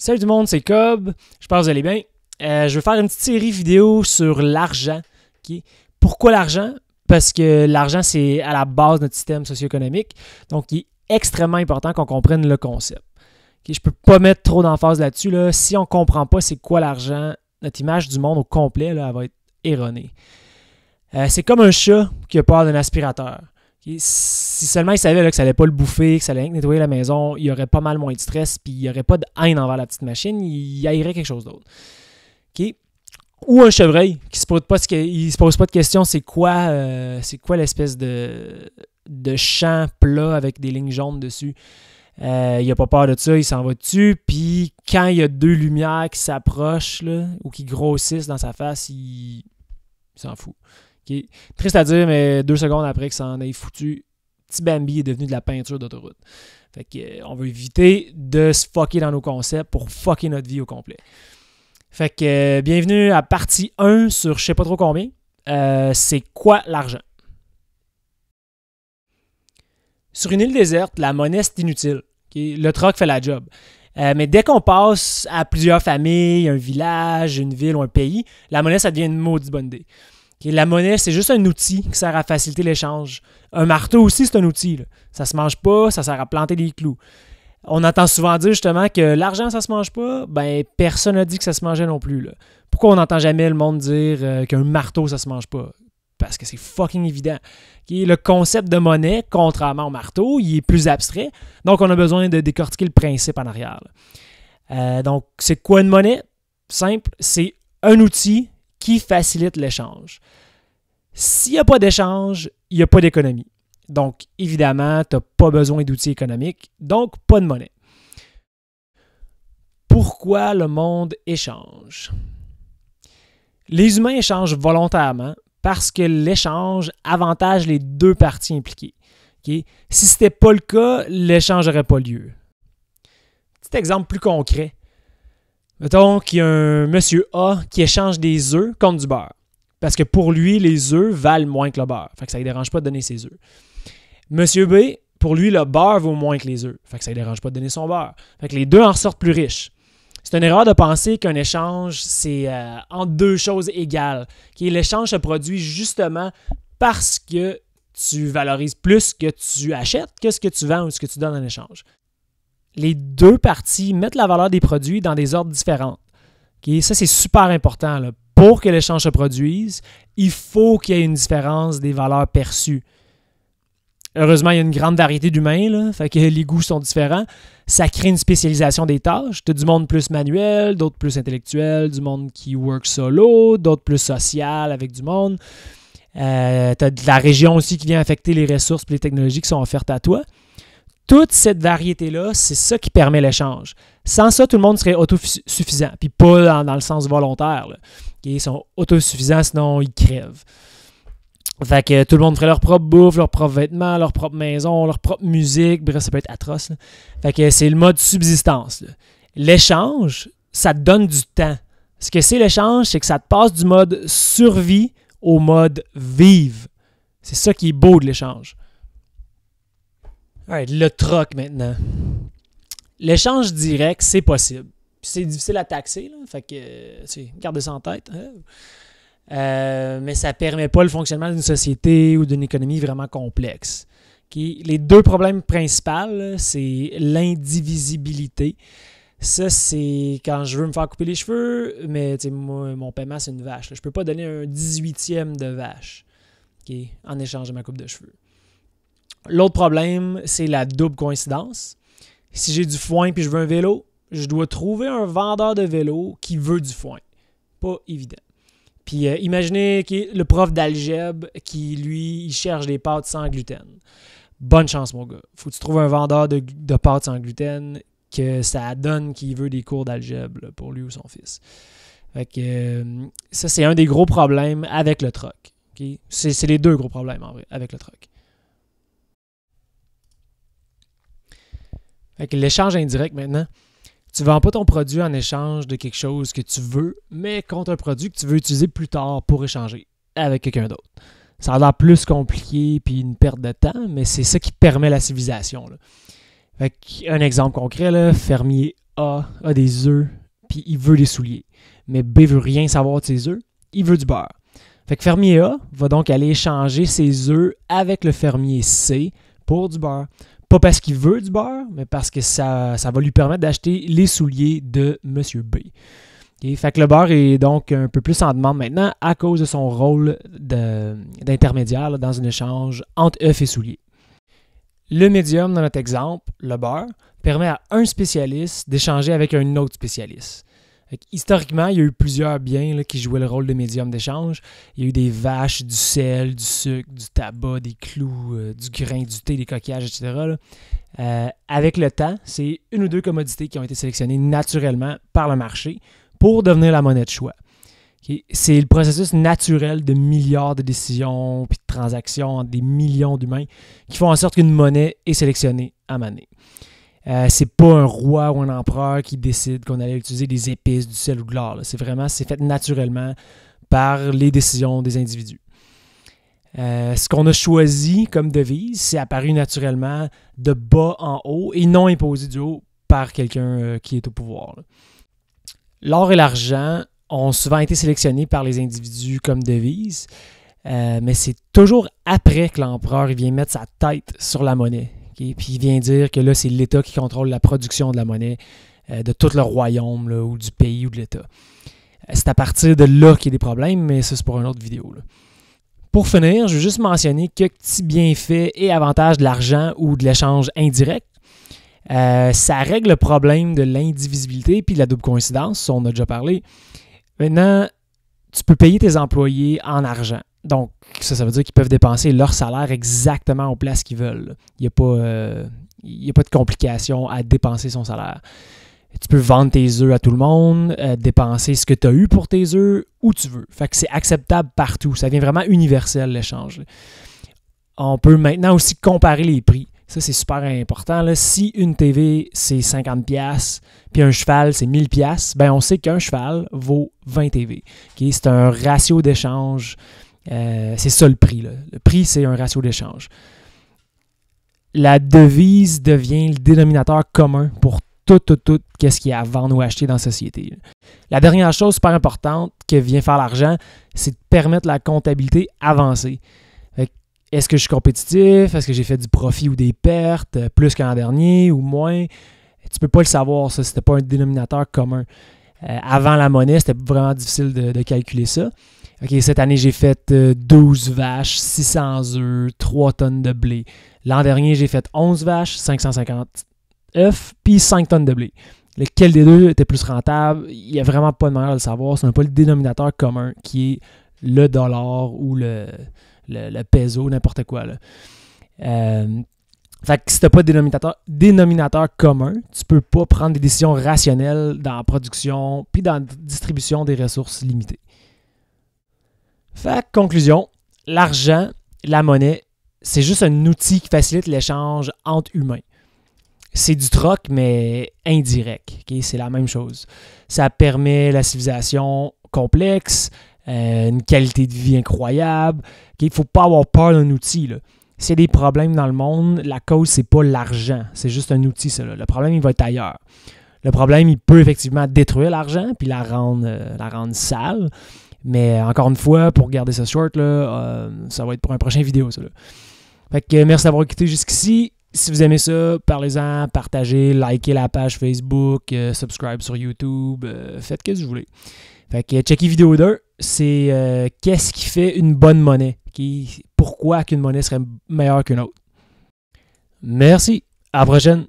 Salut tout le monde, c'est Cobb. J'espère que vous allez bien. Je vais faire une petite série vidéo sur l'argent. Okay? Pourquoi l'argent? Parce que l'argent, c'est à la base de notre système socio-économique. Donc, il est extrêmement important qu'on comprenne le concept. Okay? Je ne peux pas mettre trop d'emphase là-dessus. Là. Si on ne comprend pas c'est quoi l'argent, notre image du monde au complet, là, elle va être erronée. C'est comme un chat qui a peur d'un aspirateur. Okay? Si seulement il savait là, que ça n'allait pas le bouffer, que ça allait nettoyer la maison, il y aurait pas mal moins de stress, puis il n'y aurait pas de haine envers la petite machine, il haïrait quelque chose d'autre. Okay? Ou un chevreuil qui se pose pas de question, c'est quoi l'espèce de champ plat avec des lignes jaunes dessus. Il n'a pas peur de ça, il s'en va dessus, puis quand il y a deux lumières qui s'approchent là, ou qui grossissent dans sa face, il s'en fout. Okay. Triste à dire, mais 2 secondes après que ça en ait foutu, petit Bambi est devenu de la peinture d'autoroute. Fait que, on veut éviter de se fucker dans nos concepts pour fucker notre vie au complet. Fait que bienvenue à partie 1 sur je sais pas trop combien. C'est quoi l'argent? Sur une île déserte, la monnaie c'est inutile. Okay? Le troc fait la job. Mais dès qu'on passe à plusieurs familles, un village, une ville ou un pays, la monnaie ça devient une maudite bonne idée. Okay, la monnaie, c'est juste un outil qui sert à faciliter l'échange. Un marteau aussi, c'est un outil. Là. Ça se mange pas, ça sert à planter des clous. On entend souvent dire justement que l'argent, ça se mange pas. Ben, personne n'a dit que ça se mangeait non plus. Là. Pourquoi on n'entend jamais le monde dire qu'un marteau, ça se mange pas? Parce que c'est fucking évident. Okay, le concept de monnaie, contrairement au marteau, il est plus abstrait. Donc, on a besoin de décortiquer le principe en arrière. Donc, c'est quoi une monnaie? Simple, c'est un outil qui facilite l'échange. S'il n'y a pas d'échange, il n'y a pas d'économie. Donc, évidemment, tu n'as pas besoin d'outils économiques, donc pas de monnaie. Pourquoi le monde échange? Les humains échangent volontairement parce que l'échange avantage les deux parties impliquées. Okay? Si ce n'était pas le cas, l'échange n'aurait pas lieu. Petit exemple plus concret. Mettons qu'il y a un monsieur A qui échange des œufs contre du beurre. Parce que pour lui, les œufs valent moins que le beurre. Fait que ça ne dérange pas de donner ses œufs. Monsieur B, pour lui, le beurre vaut moins que les œufs. Fait que ça ne dérange pas de donner son beurre. Fait que les deux en sortent plus riches. C'est une erreur de penser qu'un échange, c'est entre deux choses égales. L'échange se produit justement parce que tu valorises plus ce que tu achètes que ce que tu vends ou ce que tu donnes en échange. Les deux parties mettent la valeur des produits dans des ordres différents. Okay? Ça, c'est super important. Là. Pour que l'échange se produise, il faut qu'il y ait une différence des valeurs perçues. Heureusement, il y a une grande variété d'humains, là, fait que les goûts sont différents. Ça crée une spécialisation des tâches. Tu as du monde plus manuel, d'autres plus intellectuel, du monde qui work solo, d'autres plus social avec du monde. Tu as de la région aussi qui vient affecter les ressources et les technologies qui sont offertes à toi. Toute cette variété-là, c'est ça qui permet l'échange. Sans ça, tout le monde serait autosuffisant, puis pas dans le sens volontaire. Là. Ils sont autosuffisants, sinon ils crèvent. Fait que tout le monde ferait leur propre bouffe, leur propre vêtements, leur propre maison, leur propre musique. Bref, ça peut être atroce. Là. Fait que c'est le mode subsistance. Là. L'échange, ça te donne du temps. Ce que c'est l'échange, c'est que ça te passe du mode survie au mode vive. C'est ça qui est beau de l'échange. Right, le troc maintenant. L'échange direct, c'est possible. Puis c'est difficile à taxer, là, fait que gardez ça en tête. Hein? Mais ça ne permet pas le fonctionnement d'une société ou d'une économie vraiment complexe. Okay? Les deux problèmes principaux, là, c'est l'indivisibilité. Ça, c'est quand je veux me faire couper les cheveux, mais moi, mon paiement, c'est une vache. Là. Je ne peux pas donner un 18e de vache en échange de ma coupe de cheveux. L'autre problème, c'est la double coïncidence. Si j'ai du foin et je veux un vélo, je dois trouver un vendeur de vélo qui veut du foin. Pas évident. Puis imaginez le prof d'algèbre qui, lui, il cherche des pâtes sans gluten. Bonne chance, mon gars. Faut que tu trouves un vendeur de pâtes sans gluten que ça donne qu'il veut des cours d'algèbre là, pour lui ou son fils. Fait que ça, c'est un des gros problèmes avec le troc. Okay? C'est les deux gros problèmes, en vrai, avec le troc. Fait que l'échange indirect maintenant, tu ne vends pas ton produit en échange de quelque chose que tu veux, mais contre un produit que tu veux utiliser plus tard pour échanger avec quelqu'un d'autre. Ça a l'air plus compliqué puis une perte de temps, mais c'est ça qui permet la civilisation. Là. Fait qu'un exemple concret, là, fermier A a des œufs, puis il veut des souliers. Mais B veut rien savoir de ses œufs, il veut du beurre. Fait que fermier A va donc aller échanger ses œufs avec le fermier C pour du beurre. Pas parce qu'il veut du beurre, mais parce que ça va lui permettre d'acheter les souliers de M. B. Okay? Fait que le beurre est donc un peu plus en demande maintenant à cause de son rôle d'intermédiaire là, dans un échange entre œufs et souliers. Le médium, dans notre exemple, le beurre, permet à un spécialiste d'échanger avec un autre spécialiste. Historiquement, il y a eu plusieurs biens là, qui jouaient le rôle de médium d'échange. Il y a eu des vaches, du sel, du sucre, du tabac, des clous, du grain, du thé, des coquillages, etc. Avec le temps, c'est une ou deux commodités qui ont été sélectionnées naturellement par le marché pour devenir la monnaie de choix. Okay? C'est le processus naturel de milliards de décisions et de transactions entre des millions d'humains qui font en sorte qu'une monnaie est sélectionnée à monnaie. C'est pas un roi ou un empereur qui décide qu'on allait utiliser des épices, du sel ou de l'or. C'est fait naturellement par les décisions des individus. Ce qu'on a choisi comme devise, c'est apparu naturellement de bas en haut et non imposé du haut par quelqu'un qui est au pouvoir. L'or et l'argent ont souvent été sélectionnés par les individus comme devise, mais c'est toujours après que l'empereur vient mettre sa tête sur la monnaie. Okay? Puis il vient dire que là, c'est l'État qui contrôle la production de la monnaie de tout le royaume là, ou du pays ou de l'État. C'est à partir de là qu'il y a des problèmes, mais ça, c'est pour une autre vidéo. Là. Pour finir, je veux juste mentionner quelques petits bienfaits et avantages de l'argent ou de l'échange indirect. Ça règle le problème de l'indivisibilité puis de la double coïncidence, ça on a déjà parlé. Maintenant, tu peux payer tes employés en argent. Donc, ça veut dire qu'ils peuvent dépenser leur salaire exactement aux places qu'ils veulent. Il n'y a pas de complication à dépenser son salaire. Tu peux vendre tes œufs à tout le monde, dépenser ce que tu as eu pour tes œufs où tu veux. Fait que c'est acceptable partout. Ça devient vraiment universel, l'échange. On peut maintenant aussi comparer les prix. Ça, c'est super important. Là. Si une TV, c'est 50$, puis un cheval, c'est 1000$, ben on sait qu'un cheval vaut 20 TV. Okay? C'est un ratio d'échange. C'est ça le prix. Là. Le prix, c'est un ratio d'échange. La devise devient le dénominateur commun pour tout qu'est-ce qu'il y a à vendre ou acheter dans la société. La dernière chose super importante que vient faire l'argent, c'est de permettre la comptabilité avancée. Est-ce que je suis compétitif? Est-ce que j'ai fait du profit ou des pertes? Plus qu'en dernier ou moins? Tu peux pas le savoir, ça. C'était pas un dénominateur commun. Avant la monnaie, c'était vraiment difficile de calculer ça. OK, cette année, j'ai fait 12 vaches, 600 œufs, 3 tonnes de blé. L'an dernier, j'ai fait 11 vaches, 550 œufs, puis 5 tonnes de blé. Lequel des deux était plus rentable? Il n'y a vraiment pas de manière de le savoir. Ce n'est pas le dénominateur commun qui est le dollar ou le peso, n'importe quoi. Là. Fait que si tu n'as pas de dénominateur commun, tu ne peux pas prendre des décisions rationnelles dans la production puis dans la distribution des ressources limitées. Fait que, conclusion, l'argent, la monnaie, c'est juste un outil qui facilite l'échange entre humains. C'est du troc, mais indirect. Okay? C'est la même chose. Ça permet la civilisation complexe, une qualité de vie incroyable. Okay? Il ne faut pas avoir peur d'un outil. Là. S'il y a des problèmes dans le monde, la cause, c'est pas l'argent. C'est juste un outil, ça. Là. Le problème, il va être ailleurs. Le problème, il peut effectivement détruire l'argent puis la rendre sale. Mais encore une fois, pour garder ça short, là, ça va être pour un prochain vidéo. Ça, là. Fait que merci d'avoir écouté jusqu'ici. Si vous aimez ça, parlez-en, partagez, likez la page Facebook, subscribe sur YouTube, faites ce que vous voulez. Fait que checker vidéo 2, c'est qu'est-ce qui fait une bonne monnaie? Pourquoi qu'une monnaie serait meilleure qu'une autre? Merci, à la prochaine!